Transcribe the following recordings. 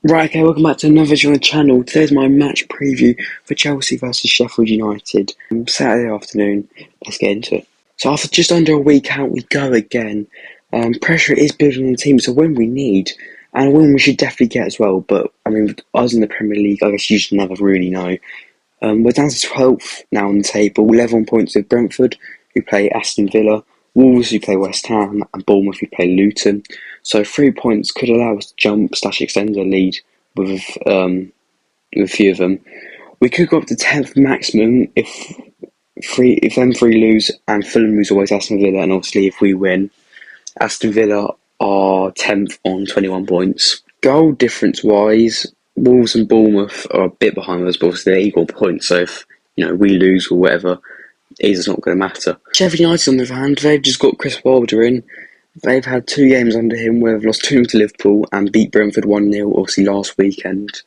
Right, okay, welcome back to another video on the channel. Today's my match preview for Chelsea versus Sheffield United. Saturday afternoon, let's get into it. So after just under a week out, we go again. Pressure is building on the team, it's a win we need, and a win we should definitely get as well, but I mean, with us in the Premier League, I guess you just never really know. We're down to 12th now on the table, 11 points with Brentford, who play Aston Villa, Wolves, who play West Ham, and Bournemouth, who play Luton. So 3 points could allow us to jump/extend the lead with a few of them. We could go up to 10th maximum if them three lose and Fulham lose always Aston Villa, and obviously if we win, Aston Villa are 10th on 21 points. Goal difference wise, Wolves and Bournemouth are a bit behind us, but obviously they're equal points, so if we lose or whatever, it's not going to matter. Sheffield United, on the other hand, they've just got Chris Wilder in. They've had 2 games under him where they've lost 2-0 to Liverpool and beat Brentford 1-0, obviously last weekend.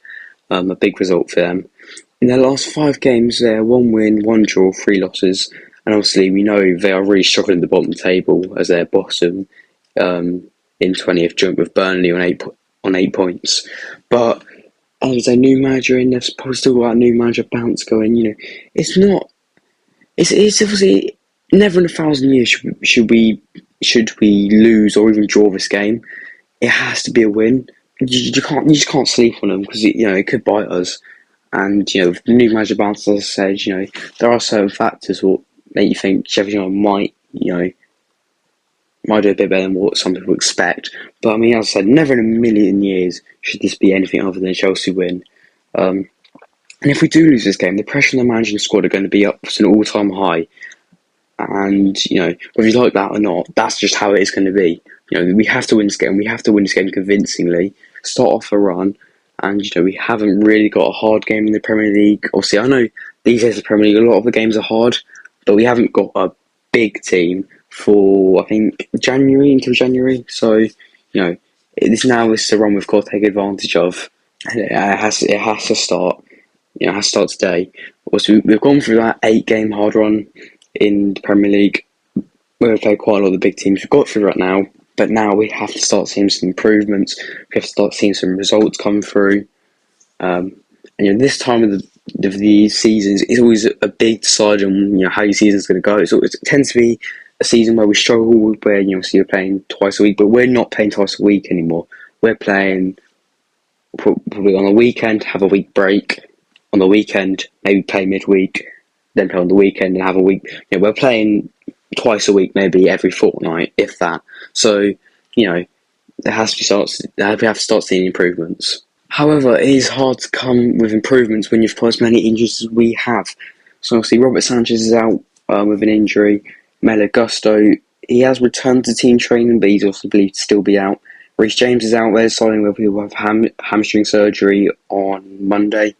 A big result for them. In their last 5 games, they're 1 win, 1 draw, 3 losses. And obviously, we know they are really struggling at the bottom of the table as they're bottom in 20th, joint with Burnley on 8 points. But as a new manager in, they've probably still got a new manager bounce going. It's not. It's obviously never in a thousand years should we lose or even draw this game. It has to be a win. You just can't sleep on them because it could bite us. And with the new manager bounce, as I said, there are certain factors that make you think Sheffield United might do a bit better than what some people expect. But I mean, as I said, never in a million years should this be anything other than a Chelsea win. And if we do lose this game, the pressure on the managing squad are going to be up to an all-time high. And, whether you like that or not, that's just how it is going to be. We have to win this game. We have to win this game convincingly, start off a run. And, we haven't really got a hard game in the Premier League. Obviously, I know these days in the Premier League, a lot of the games are hard, but we haven't got a big team for, I think, until January. So, this is the run we've got to take advantage of. And it has to start. It has to start today. Also, we've gone through that 8-game hard run in the Premier League, where we've played quite a lot of the big teams. We've got through that now, but now we have to start seeing some improvements. We have to start seeing some results come through. And this time of the seasons is always a big decider on how your season's going to go. So it tends to be a season where we struggle, where you're playing twice a week, but we're not playing twice a week anymore. We're playing probably on the weekend, have a week break. On the weekend, maybe play midweek, then play on the weekend and have a week. We're playing twice a week, maybe every fortnight, if that. So, we have to start seeing improvements. However, it is hard to come with improvements when you've got as many injuries as we have. So obviously, Robert Sanchez is out with an injury. Melo Gusto, he has returned to team training, but he's also believed to still be out. Reece James is out there, signing where people have hamstring surgery on Monday.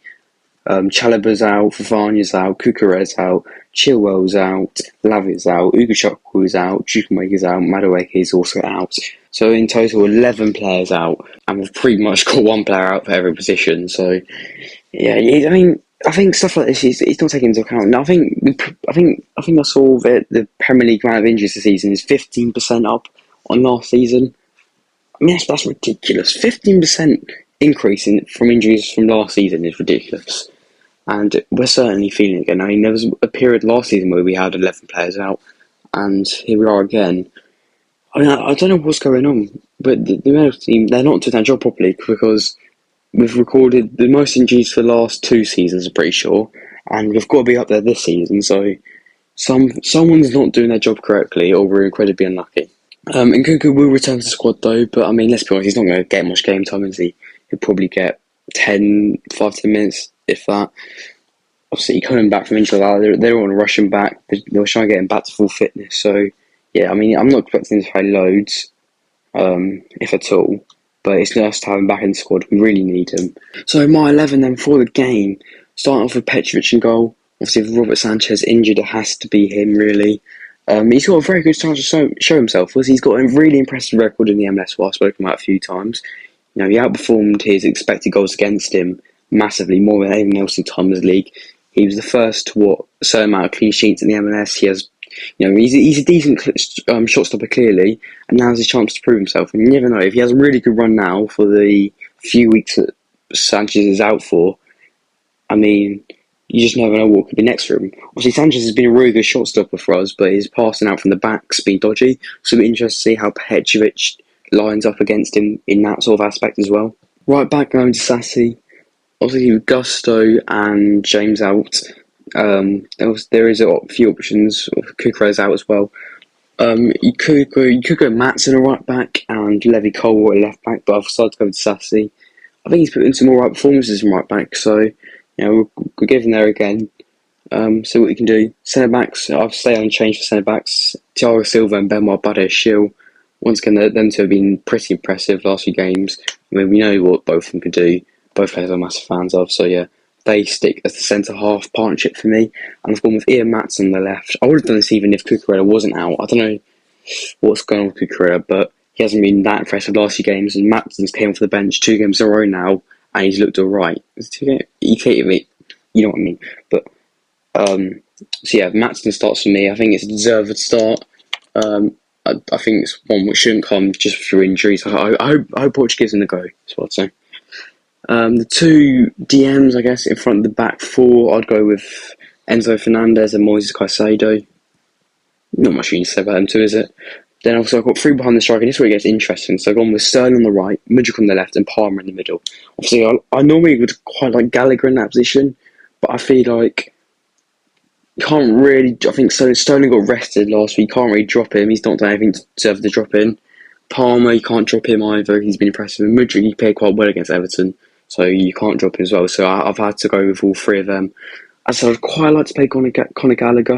Chalobah's out, Fafana's out, Cucurella's out, Chilwell's out, Lavitt's out, Ugochukwu out, Chukwuemeka's out, Madueke's also out. So in total, 11 players out, and we've pretty much got 1 player out for every position. So yeah, I think stuff like this is not taken into account. Now I think I saw that the Premier League amount of injuries this season is 15% up on last season. I mean that's ridiculous. 15% increase from injuries from last season is ridiculous. And we're certainly feeling it again. I mean, there was a period last season where we had 11 players out, and here we are again. I mean, I don't know what's going on, but the medical team, they're not doing their job properly because we've recorded the most injuries for the last 2 seasons, I'm pretty sure, and we've got to be up there this season, so someone's not doing their job correctly, or we're incredibly unlucky. And Nkunku will return to the squad though, but I mean, let's be honest, he's not going to get much game time, is he? He'll probably get 5-10 minutes, if that. Obviously, coming back from injury, they don't want to rush him back. They're trying to get him back to full fitness. So, yeah, I mean, I'm not expecting him to play loads, if at all. But it's nice to have him back in the squad. We really need him. So, my 11 then for the game, starting off with Petrovic in goal. Obviously, with Robert Sanchez injured, it has to be him, really. He's got a very good chance to show himself. He's got a really impressive record in the MLS, what I've spoken about a few times. He outperformed his expected goals against him massively, more than anyone else in Thomas League. He was the first to a certain amount of clean sheets in the MLS. He has, he's a decent shot stopper and now has his chance to prove himself. And you never know, if he has a really good run now for the few weeks Sanchez is out for, I mean, you just never know what could be next for him. Obviously, Sanchez has been a really good shot stopper for us, but his passing out from the back's been dodgy. So it'll be interesting to see how Petrovic lines up against him in that sort of aspect as well. Right back going to Sassy. Obviously, with Gusto and James out, there is a few options. Kukureya's out as well. You could go Matson a right back and Levy Cole a left back, but I've decided to go with Sassy. I think he's put in some all right performances from right back, so we'll give him there again. See what we can do. Centre backs, I've stayed unchanged for centre backs. Thiago Silva and Benoit Badiashile. Once again, them two have been pretty impressive last few games. I mean, we know what both of them can do. Both players I'm massive fans of, so yeah, they stick as the centre half partnership for me. And I've gone with Ian Matson on the left. I would have done this even if Cucurella wasn't out. I don't know what's going on with Cucurella, but he hasn't been that impressive last few games. And Matson's came off the bench 2 games in a row now, and he's looked alright. You can't me, you know what I mean. But so yeah, Matson starts for me. I think it's a deserved start. I think it's one which shouldn't come just through injuries. I hope Portugal gives him the go. That's what I'd say. The 2 DMs, I guess, in front of the back 4, I'd go with Enzo Fernandez and Moises Caicedo. Not much you need to say about them two, is it? Then also I've got 3 behind the striker, and this is where it gets interesting. So I've gone with Sterling on the right, Mudryk on the left, and Palmer in the middle. Obviously, I normally would quite like Gallagher in that position, but I feel like can't really. I think Sterling got rested last week. Can't really drop him. He's not done anything to deserve the drop in. Palmer, you can't drop him either. He's been impressive. And Mudryk, he played quite well against Everton, so you can't drop him as well. So I've had to go with all 3 of them. As I said, I'd quite like to play Conor Gallagher,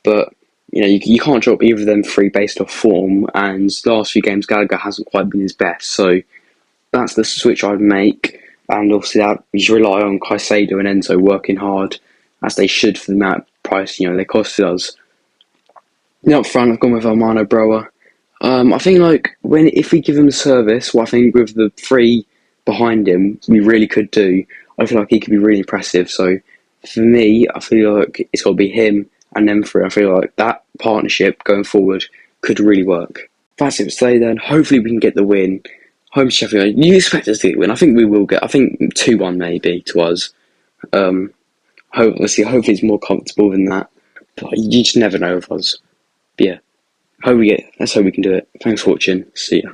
but you can't drop either of them 3 based off form. And last few games, Gallagher hasn't quite been his best. So that's the switch I'd make. And obviously, that you should rely on Caicedo and Enzo working hard as they should for the amount of price they costed us. Up front, I've gone with Armando Broa. I think if we give him the service, what I think with the 3 behind him, we really could do. I feel like he could be really impressive. So for me, I feel like it's got to be him and them 3. I feel like that partnership going forward could really work. That's it for today then. Hopefully we can get the win. Home to Sheffield. You expect us to get the win? I think we will get. I think 2-1 maybe to us. Hopefully it's more comfortable than that. But you just never know with us. But yeah, let's hope we can do it. Thanks for watching. See ya.